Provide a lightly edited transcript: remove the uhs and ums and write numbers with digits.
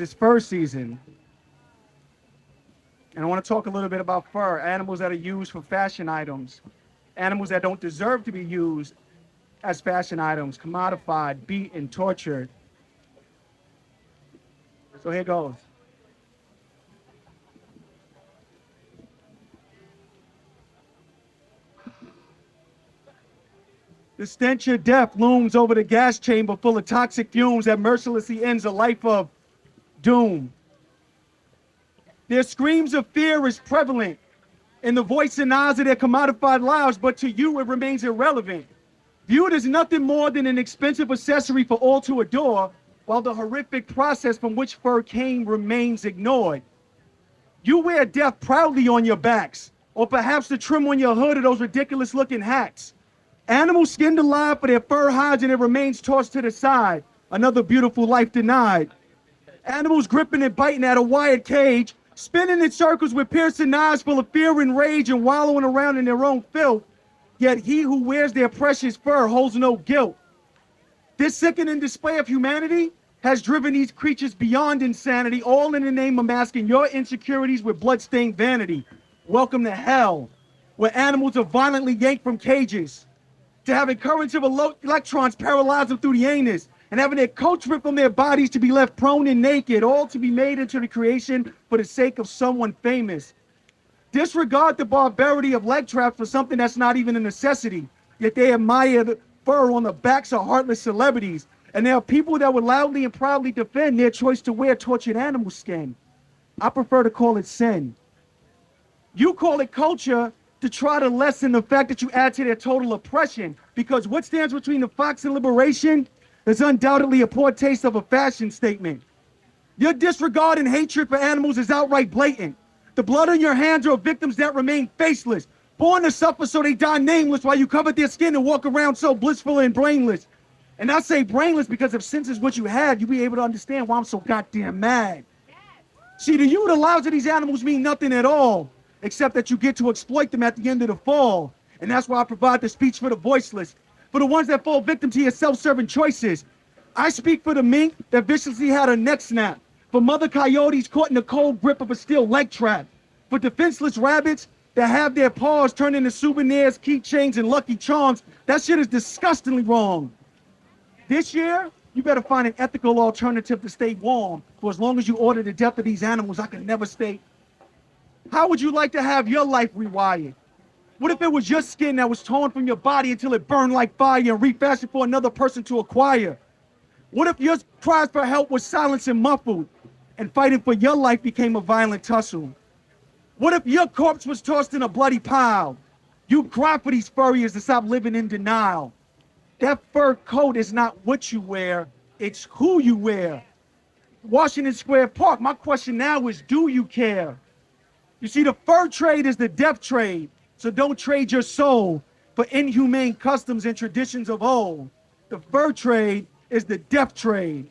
It's fur season. And I want to talk a little bit about fur, animals that are used for fashion items, animals that don't deserve to be used as fashion items, commodified, beaten, tortured. So here goes. The stench of death looms over the gas chamber full of toxic fumes that mercilessly ends a life of doom. Their screams of fear is prevalent in the voice and eyes of their commodified lives, but to you it remains irrelevant. Viewed as nothing more than an expensive accessory for all to adore, while the horrific process from which fur came remains ignored. You wear death proudly on your backs, or perhaps the trim on your hood of those ridiculous looking hats. Animals skinned alive for their fur hides and their remains tossed to the side, another beautiful life denied. Animals gripping and biting at a wired cage, spinning in circles with piercing eyes full of fear and rage and wallowing around in their own filth. Yet he who wears their precious fur holds no guilt. This sickening display of humanity has driven these creatures beyond insanity, all in the name of masking your insecurities with blood-stained vanity. Welcome to hell, where animals are violently yanked from cages, to having currents of electrons paralyze them through the anus, and having their coats ripped from their bodies to be left prone and naked, all to be made into the creation for the sake of someone famous. Disregard the barbarity of leg traps for something that's not even a necessity, yet they admire the fur on the backs of heartless celebrities, and there are people that would loudly and proudly defend their choice to wear tortured animal skin. I prefer to call it sin. You call it culture to try to lessen the fact that you add to their total oppression, because what stands between the fox and liberation is undoubtedly a poor taste of a fashion statement. Your disregard and hatred for animals is outright blatant. The blood on your hands are of victims that remain faceless, born to suffer so they die nameless, while you cover their skin and walk around so blissful and brainless. And I say brainless because if sense is what you had, you'll be able to understand why I'm so goddamn mad. See, to you, the lives of these animals mean nothing at all, except that you get to exploit them at the end of the fall. And that's why I provide the speech for the voiceless, for the ones that fall victim to your self-serving choices. I speak for the mink that viciously had her neck snapped, for mother coyotes caught in the cold grip of a steel leg trap, for defenseless rabbits that have their paws turned into souvenirs, keychains, and lucky charms. That shit is disgustingly wrong. This year, you better find an ethical alternative to stay warm, for as long as you order the death of these animals, I can never stay. How would you like to have your life rewired? What if it was your skin that was torn from your body until it burned like fire and refashioned for another person to acquire? What if your cries for help was silenced and muffled, and fighting for your life became a violent tussle? What if your corpse was tossed in a bloody pile? You cry for these furriers to stop living in denial. That fur coat is not what you wear, it's who you wear. Washington Square Park, my question now is, do you care? You see, the fur trade is the death trade, so don't trade your soul for inhumane customs and traditions of old. The fur trade is the death trade.